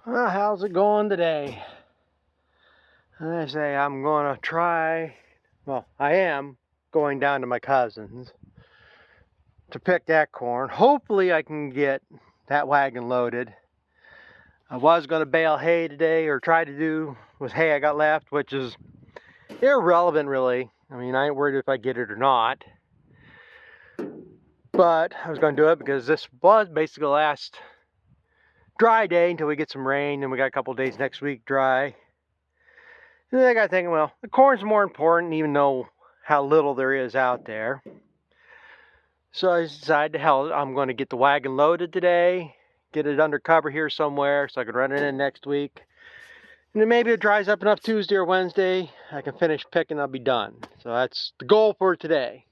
Well, how's it going today? I say I'm going to try, well, I am going down to my cousin's to pick that corn. Hopefully I can get that wagon loaded. I was going to bale hay today, or try to do with hay I got left, which is irrelevant really. I mean, I ain't worried if I get it or not. But I was going to do it because this was basically the last dry day until we get some rain, and we got a couple days next week dry. And then I got thinking, well, the corn's more important, even though how little there is out there. So I decided to hell, I'm going to get the wagon loaded today, get it under cover here somewhere so I can run it in next week. And then maybe it dries up enough Tuesday or Wednesday, I can finish picking, I'll be done. So that's the goal for today.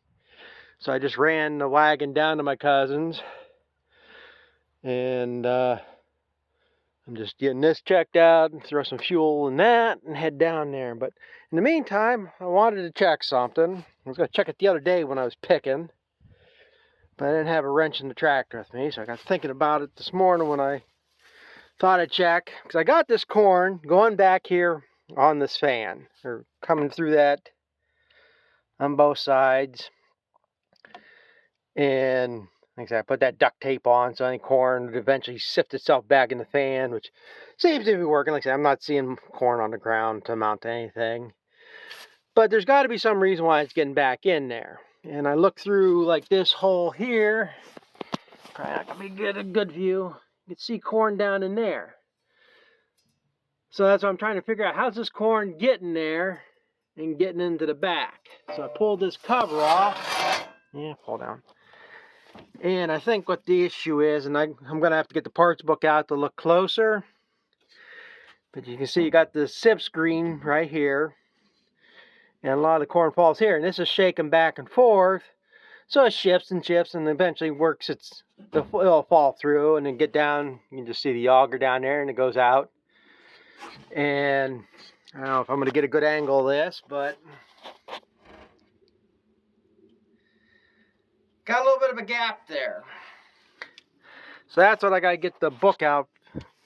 So I just ran the wagon down to my cousin's, and I'm just getting this checked out and throw some fuel in that and head down there. But in the meantime, I wanted to check something. I was going to check it the other day when I was picking, but I didn't have a wrench in the tractor with me, so I got thinking about it this morning when I thought I'd check. Because I got this corn going back here on this fan, or coming through that on both sides. And like I said, I put that duct tape on so any corn would eventually sift itself back in the fan, which seems to be working. Like I said, I'm not seeing corn on the ground to amount to anything. But there's got to be some reason why it's getting back in there. And I look through like this hole here. Probably not going to be a good view. You can see corn down in there. So that's what I'm trying to figure out. How's this corn getting there and getting into the back? So I pulled this cover off. Yeah, pull down. And I think what the issue is, and I'm going to have to get the parts book out to look closer. But you can see you got the sip screen right here. And a lot of the corn falls here. And this is shaking back and forth. So it shifts and shifts and eventually works it'll fall through and then get down. You can just see the auger down there and it goes out. And I don't know if I'm going to get a good angle of this, but got a little bit of a gap there. So that's what I got to get the book out.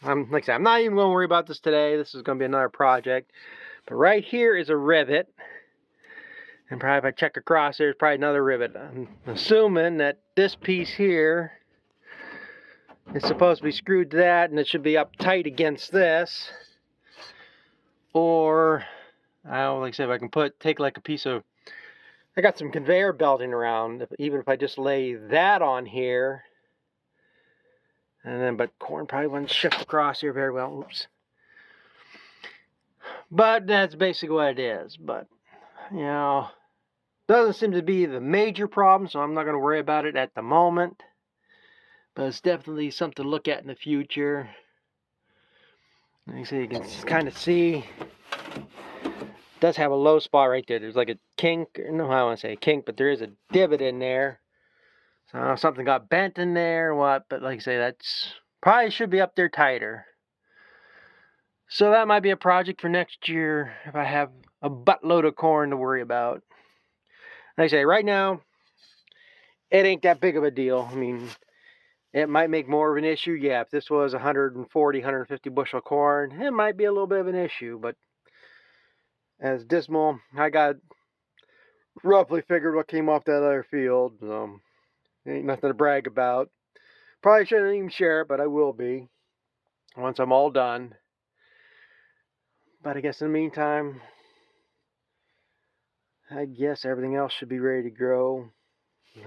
Like I said, I'm not even going to worry about this today. This is going to be another project. But right here is a rivet. And probably if I check across, there's probably another rivet. I'm assuming that this piece here is supposed to be screwed to that, and it should be up tight against this. Or, I don't know, like I said, if I can take like a piece of, I got some conveyor belting around, even if I just lay that on here. And then, but corn probably wouldn't shift across here very well. Oops. But that's basically what it is. But, you know, doesn't seem to be the major problem, so I'm not going to worry about it at the moment. But it's definitely something to look at in the future. Like I say, you can kind of see, it does have a low spot right there. There's like a kink, no, I don't want to say a kink, but there is a divot in there. So I don't know if something got bent in there or what, but like I say, that's probably should be up there tighter. So that might be a project for next year if I have a buttload of corn to worry about. Like I say, right now, it ain't that big of a deal. I mean, it might make more of an issue. Yeah, if this was 140, 150 bushel corn, it might be a little bit of an issue. But as dismal, I got roughly figured what came off that other field. So ain't nothing to brag about. Probably shouldn't even share it, but I will be once I'm all done. But I guess in the meantime, I guess everything else should be ready to grow.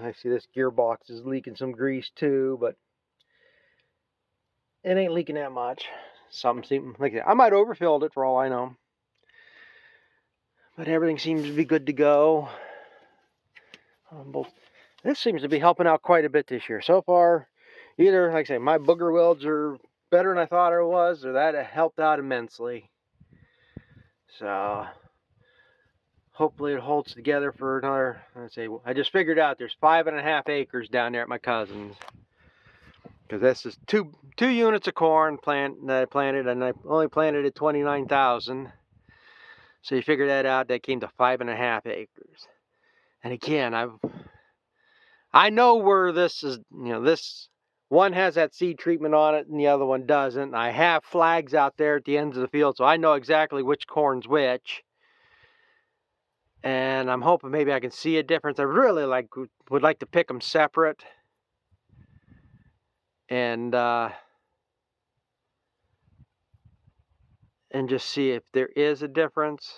I see this gearbox is leaking some grease too, but it ain't leaking that much. Something seems like that. I might overfilled it for all I know. But everything seems to be good to go. This seems to be helping out quite a bit this year. So far, either, like I say, my booger welds are better than I thought it was, or that helped out immensely. So, hopefully it holds together for another, let's say, I just figured out there's 5.5 acres down there at my cousin's. Because this is two units of corn that I planted, and I only planted at 29,000. So you figure that out, that came to 5.5 acres. And again, I know where this is, this One has that seed treatment on it and the other one doesn't. I have flags out there at the ends of the field, so I know exactly which corn's which. And I'm hoping maybe I can see a difference. I really would like to pick them separate. And just see if there is a difference.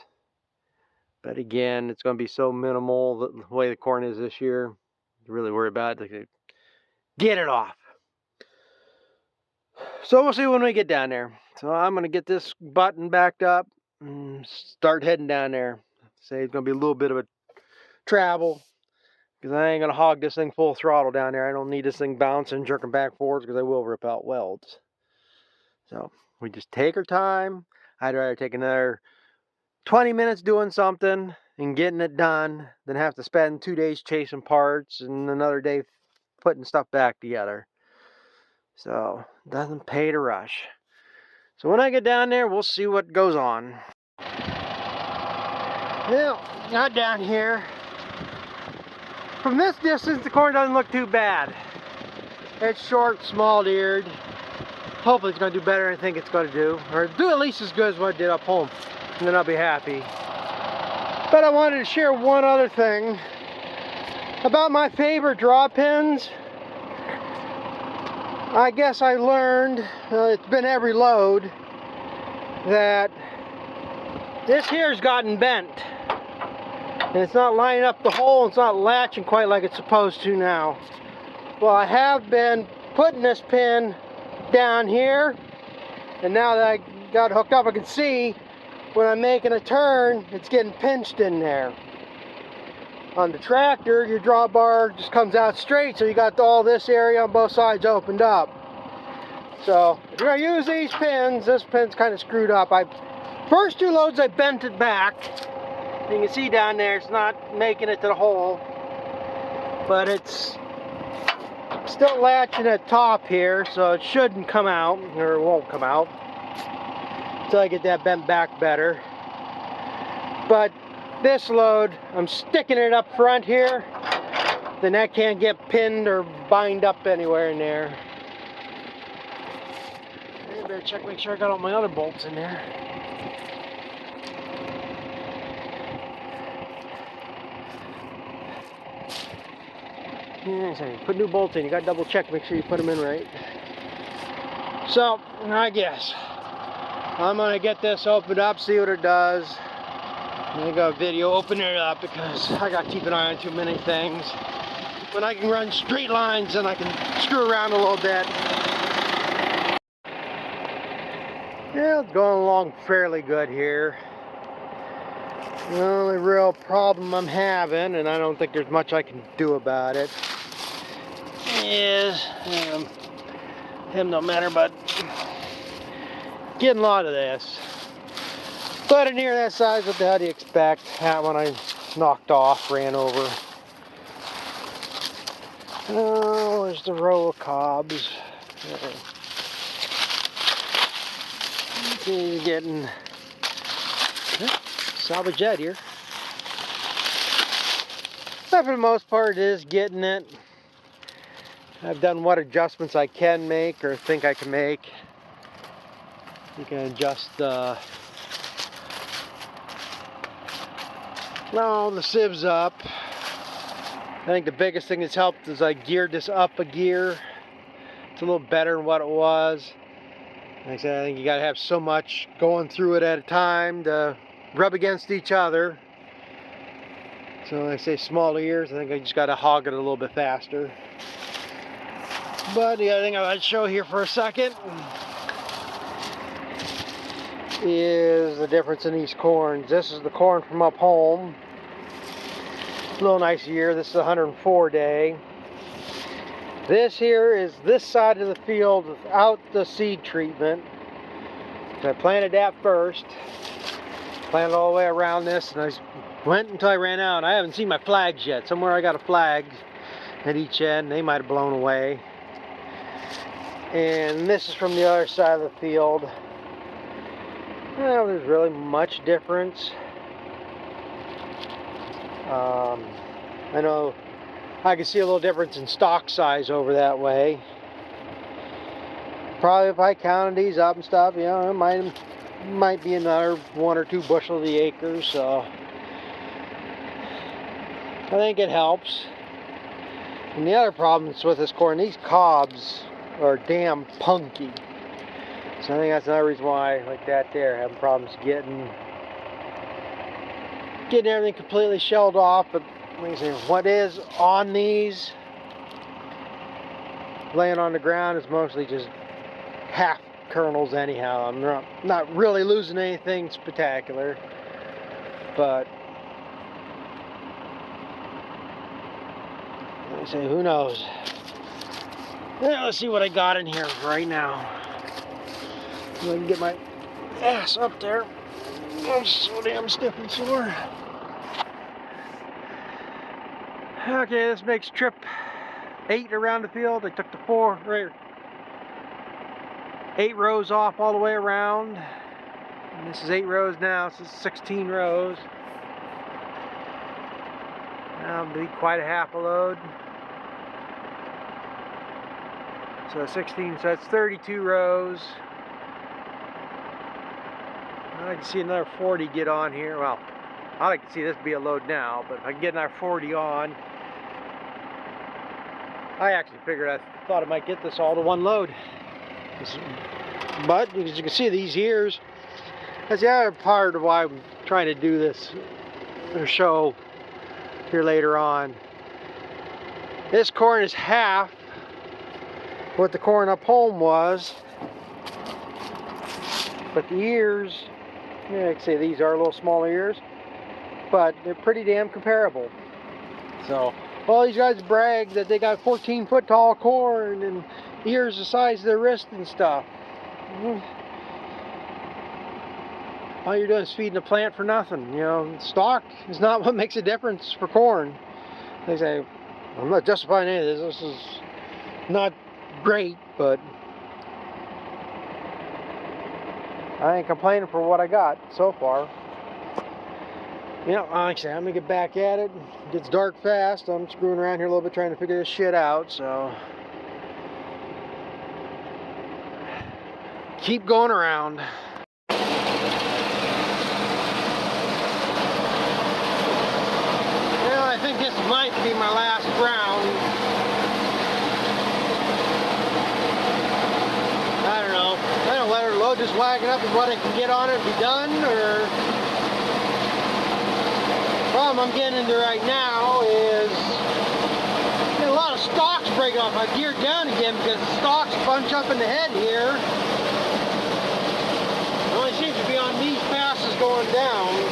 But again, it's going to be so minimal the way the corn is this year. Really worry about it. Get it off. So we'll see when we get down there. So I'm going to get this button backed up and start heading down there. Say it's going to be a little bit of a travel because I ain't going to hog this thing full throttle down there. I don't need this thing bouncing, jerking back and forth because I will rip out welds. So we just take our time. I'd rather take another 20 minutes doing something and getting it done than have to spend 2 days chasing parts and another day putting stuff back together. So it doesn't pay to rush. So when I get down there, we'll see what goes on. Well, not down here. From this distance, the corn doesn't look too bad. It's short, small-eared. Hopefully it's going to do better than I think it's going to do. Or do at least as good as what it did up home. And then I'll be happy. But I wanted to share one other thing about my favorite draw pins. I guess I learned, it's been every load, that this here's gotten bent. And it's not lining up the hole, it's not latching quite like it's supposed to now. Well, I have been putting this pin down here, and now that I got hooked up, I can see when I'm making a turn, it's getting pinched in there. On the tractor, your drawbar just comes out straight, so you got all this area on both sides opened up. So if you're gonna use these pins, this pin's kind of screwed up. First 2 loads I bent it back. You can see down there it's not making it to the hole, but it's still latching at top here, so it shouldn't come out, or it won't come out until I get that bent back better. But this load, I'm sticking it up front here, then that can't get pinned or bind up anywhere in there. I better check, make sure I got all my other bolts in there. Yeah, so you put new bolts in, you got to double check, make sure you put them in right. So, I guess I'm going to get this opened up, see what it does. I got a video opening it up because I got to keep an eye on too many things. When I can run straight lines and I can screw around a little bit. Yeah, it's going along fairly good here. The only real problem I'm having, and I don't think there's much I can do about it, is him no matter, but getting a lot of this. But near that size, what the hell do you expect? That one I knocked off, ran over. Oh, there's the row of cobs. He's getting salvage jet here. But for the most part, it is getting it. I've done what adjustments I can make or think I can make. You can adjust the sieves up. I think the biggest thing that's helped is I geared this up a gear. It's a little better than what it was. Like I said, I think you gotta have so much going through it at a time to rub against each other. So like I say, smaller ears, I think I just gotta hog it a little bit faster. But the other thing I'd show here for a second is the difference in these corns. This is the corn from up home. A little nice year. This is 104 day. This here is this side of the field without the seed treatment. So I planted that first. Planted all the way around this, and I went until I ran out. I haven't seen my flags yet. Somewhere I got a flag at each end. They might have blown away. And this is from the other side of the field. Well, there's really much difference. I know I can see a little difference in stalk size over that way. probably, if I counted these up and stuff, you know, it might be another 1 or 2 bushel the acre, so I think it helps. And the other problems with this corn, these cobs are damn punky. So I think that's another reason why, like that there, having problems getting everything completely shelled off. But let me see, what is on these laying on the ground is mostly just half kernels anyhow. I'm not really losing anything spectacular, but let me see, who knows. Yeah, let's see what I got in here right now. I can get my ass up there. I'm so damn stiff and sore. Okay, this makes trip 8 around the field. I took the 8 rows off all the way around. And this is 8 rows now, so this is 16 rows. That'll be quite a half a load. So 16, so that's 32 rows. I can see another 40 get on here. Well, I like to see this be a load now, but if I can get another 40 on, I actually figured, I thought I might get this all to one load. But as you can see, these ears, that's the other part of why I'm trying to do this show here later on. This corn is half what the corn up home was, but the ears, yeah, I can say these are a little smaller ears, but they're pretty damn comparable. So all these guys brag that they got 14-foot tall corn and ears the size of their wrist and stuff. All you're doing is feeding the plant for nothing. You know, stalk is not what makes a difference for corn. They say, I'm not justifying any of this. This is not great, but I ain't complaining for what I got so far. You know, like I say, I'm gonna get back at it. It gets dark fast. I'm screwing around here a little bit trying to figure this shit out, so keep going around. Well, I think this might be my last round. I don't know. I don't let her load this wagon up with what I can get on it and be done, or the problem I'm getting into right now is a lot of stalks breaking off. I geared down again because the stalks bunch up in the head here. It only seems to be on these passes going down.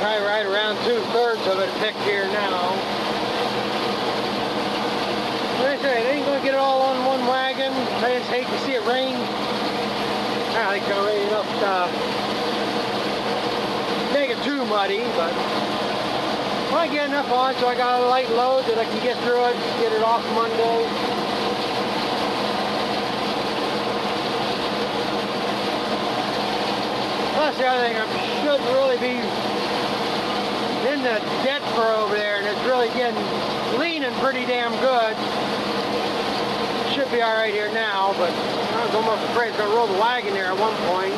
Right around 2/3 of it picked here now. Like I say, it ain't gonna get it all on one wagon. I just hate to see it rain. I think it's gonna rain enough to make it too muddy, but I get enough on so I got a light load that I can get through it, get it off Monday. That's the other thing, I should really be in the dead fur over there, and it's really getting leaning pretty damn good. Should be alright here now, but I was almost afraid it's going to roll the wagon there at one point.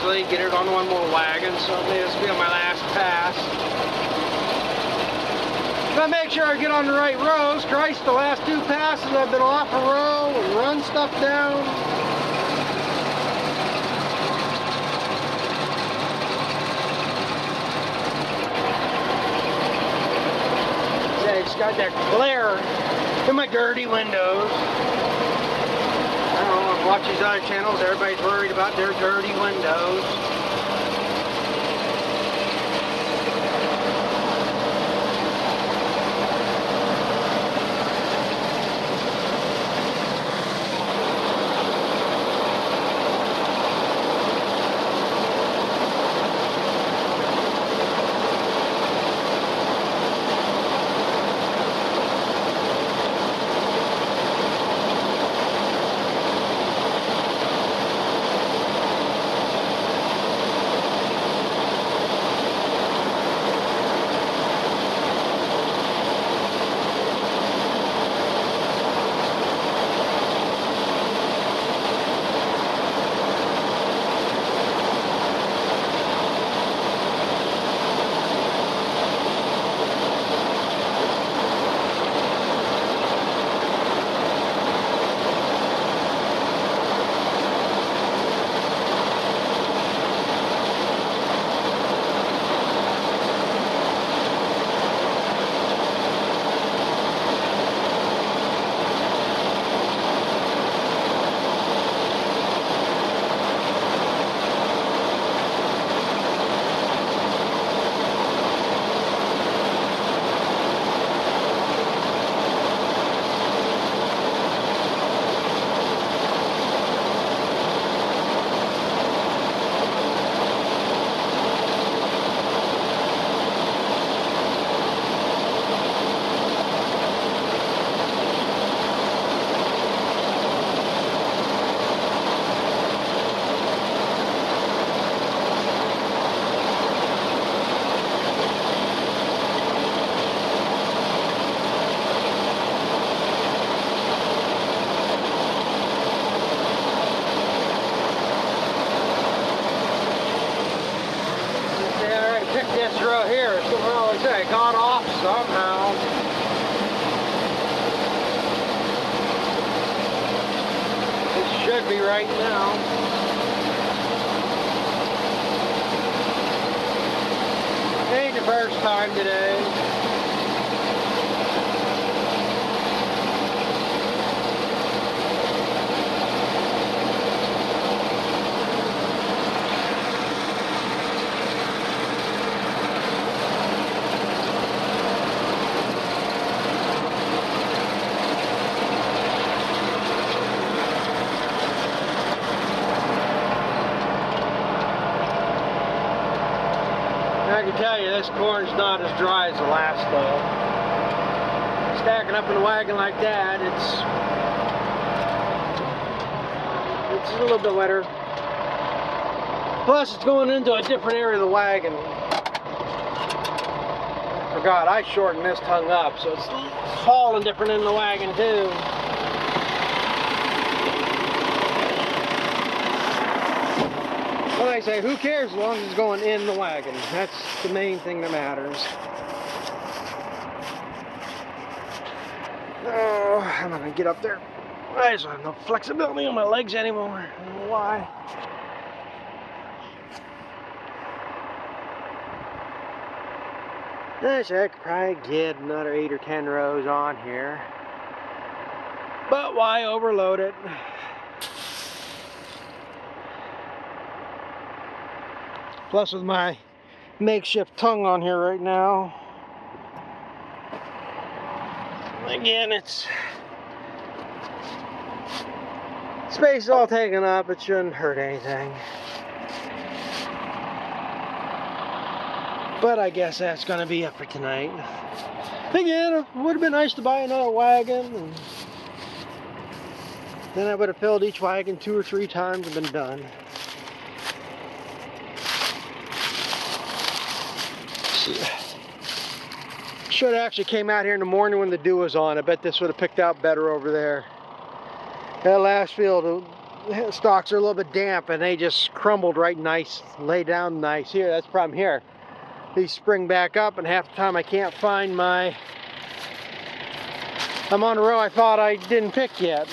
eventually get it on one more wagon, so maybe this will be on my last pass. But make sure I get on the right rows. Christ, the last 2 passes I've been off a row and run stuff down. I just got that glare in my dirty windows. I don't know, I watch these other channels, everybody's worried about their dirty windows. This row here, it's going to I got off somehow. This should be right now. Ain't the first time today. I can tell you this corn's not as dry as the last though. Stacking up in a wagon like that, it's a little bit wetter. Plus it's going into a different area of the wagon. I forgot, I shortened this tongue up, so it's hauling different in the wagon too. Well, I say, who cares as long as it's going in the wagon? That's the main thing that matters. Oh, I'm not going to get up there. I just have no flexibility on my legs anymore. I don't know why. I could probably get another 8 or 10 rows on here. But why overload it? Plus with my makeshift tongue on here right now. Again, it's space is all taken up, it shouldn't hurt anything. But I guess that's gonna be it for tonight. Again, it would have been nice to buy another wagon, and then I would have filled each wagon 2 or 3 times and been done. Should have actually came out here in the morning when the dew was on. I bet this would have picked out better over there. That last field, stalks are a little bit damp and they just crumbled right nice, lay down nice. Here, that's the problem here. These spring back up and half the time I can't find my, I'm on a row I thought I didn't pick yet.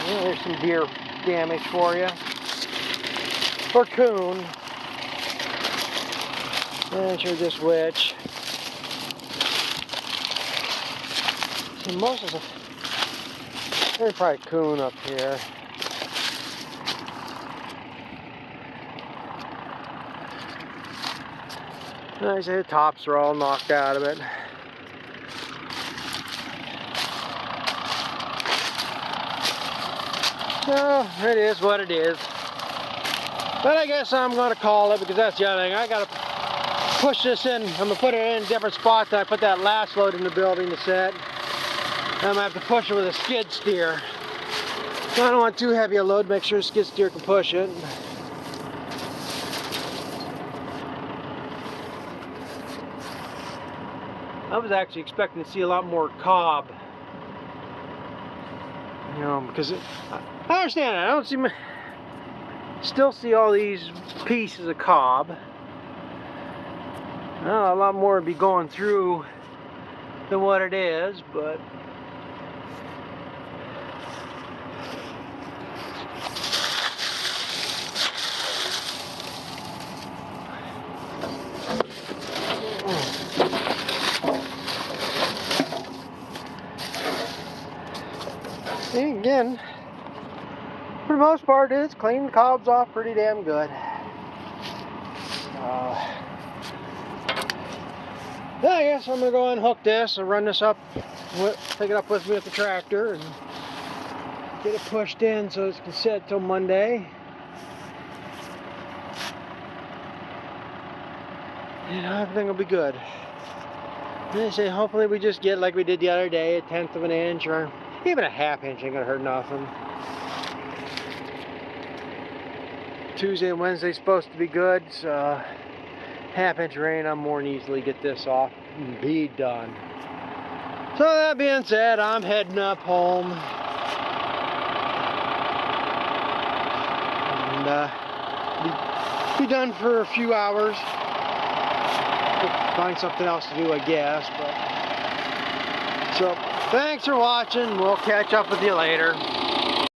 Well, there's some deer damage for you. Or coon. And sure this witch. See, most of the, there's probably coon up here. I say the tops are all knocked out of it. So it is what it is. But I guess I'm going to call it because that's the other thing. I got to push this in. I'm going to put it in different spots. I put that last load in the building to set. I'm going to have to push it with a skid steer. I don't want too heavy a load. Make sure the skid steer can push it. I was actually expecting to see a lot more cob. You know, because I understand that. I don't see still see all these pieces of cob. Well, a lot more would be going through than what it is, but and again, for the most part, it's cleaning the cobs off pretty damn good. I guess I'm going to go and hook this and run this up, take it up with me with the tractor and get it pushed in so it can sit till Monday. And everything will be good. And I say hopefully we just get like we did the other day, 1/10 of an inch or even a 1/2 inch ain't going to hurt nothing. Tuesday and Wednesday supposed to be good, so 1/2 inch rain, I'm more than easily get this off and be done. So that being said, I'm heading up home. And be done for a few hours. Find something else to do, I guess. But so thanks for watching. We'll catch up with you later.